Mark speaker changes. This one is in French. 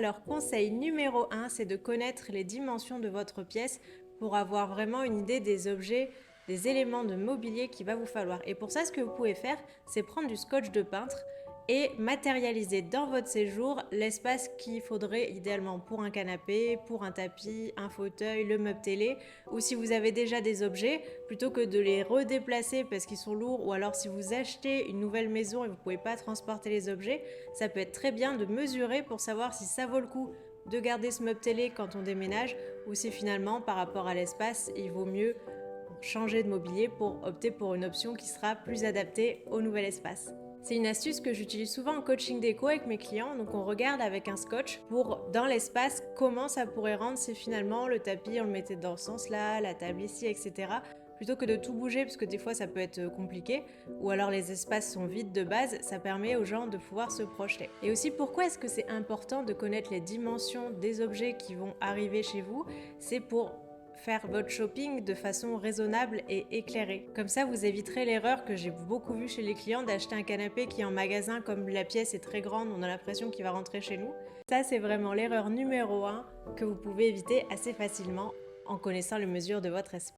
Speaker 1: Alors, conseil numéro 1, c'est de connaître les dimensions de votre pièce pour avoir vraiment une idée des objets, des éléments de mobilier qu'il va vous falloir. Et pour ça, ce que vous pouvez faire, c'est prendre du scotch de peintre et matérialiser dans votre séjour l'espace qu'il faudrait idéalement pour un canapé, pour un tapis, un fauteuil, le meuble télé, ou si vous avez déjà des objets, plutôt que de les redéplacer parce qu'ils sont lourds, ou alors si vous achetez une nouvelle maison et vous ne pouvez pas transporter les objets, ça peut être très bien de mesurer pour savoir si ça vaut le coup de garder ce meuble télé quand on déménage, ou si finalement par rapport à l'espace, il vaut mieux changer de mobilier pour opter pour une option qui sera plus adaptée au nouvel espace. C'est une astuce que j'utilise souvent en coaching déco avec mes clients, donc on regarde avec un scotch pour, dans l'espace, comment ça pourrait rendre si finalement le tapis on le mettait dans ce sens-là, la table ici, etc. Plutôt que de tout bouger, parce que des fois ça peut être compliqué, ou alors les espaces sont vides de base, ça permet aux gens de pouvoir se projeter. Et aussi, pourquoi est-ce que c'est important de connaître les dimensions des objets qui vont arriver chez vous? C'est pour faire votre shopping de façon raisonnable et éclairée. Comme ça, vous éviterez l'erreur que j'ai beaucoup vue chez les clients d'acheter un canapé qui en magasin, comme la pièce est très grande, on a l'impression qu'il va rentrer chez nous. Ça, c'est vraiment l'erreur numéro 1 que vous pouvez éviter assez facilement en connaissant les mesures de votre espace.